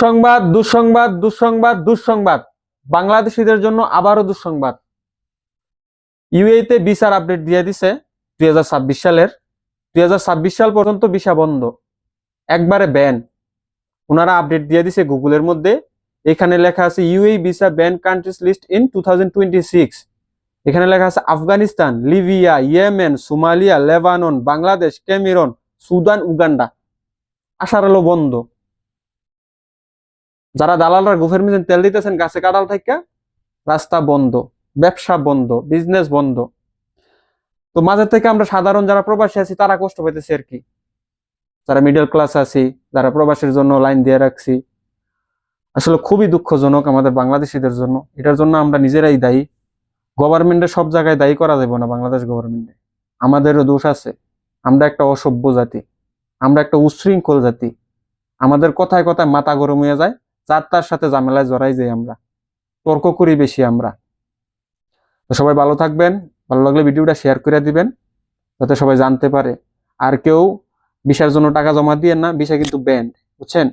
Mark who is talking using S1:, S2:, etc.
S1: দুঃসংবাদ দুঃসংবাদ দুঃসংবাদ দুঃসংবাদ বাংলাদেশিদের জন্য আবারও দুঃসংবাদ। ইউএইতে ভিসার আপডেট দিয়ে দিছে 2026 সালের। 2026 সাল পর্যন্ত ভিসা বন্ধ, একবারে ব্যান। ওনারা আপডেট দিয়ে দিছে গুগলের মধ্যে। এখানে লেখা আছে UAE visa ban countries list in 2026। এখানে লেখা আছে Afghanistan, Libya, Yemen, Somalia, Lebanon, Bangladesh, Cameroon, Sudan, Uganda আসার আলো বন্ধ। যারা দালালরা গুফের মিজেন তেল দিতেছেন গাছে কাটাল থেকে, রাস্তা বন্ধ, ব্যবসা বন্ধ, বিজনেস বন্ধ। তো মাঝে থেকে আমরা সাধারণ যারা প্রবাসী আছি তারা কষ্ট পাইতেছি আর কি। যারা মিডল ক্লাস আছি, যারা প্রবাসীর জন্য লাইন দিয়ে রাখছি, আসলে খুবই দুঃখজনক আমাদের বাংলাদেশিদের জন্য। এটার জন্য আমরা নিজেরাই দায়ী। গভর্নমেন্টের সব জায়গায় দায়ী করা যাবে না। বাংলাদেশ গভর্নমেন্টে আমাদেরও দোষ আছে। আমরা একটা অসভ্য জাতি, আমরা একটা উচ্ছৃঙ্খল জাতি। আমাদের কথায় কথায় মাথা গরম হয়ে যায়, যার তার সাথে ঝামেলায় জড়াই যাই, আমরা তর্ক করি বেশি আমরা। তো সবাই ভালো থাকবেন, ভালো লাগলে ভিডিওটা শেয়ার করে দিবেন যাতে সবাই জানতে পারে। আর কেউ ভিসার জন্য টাকা জমা দিয়েন না, ভিসা কিন্তু ব্যান্ড, বুঝছেন।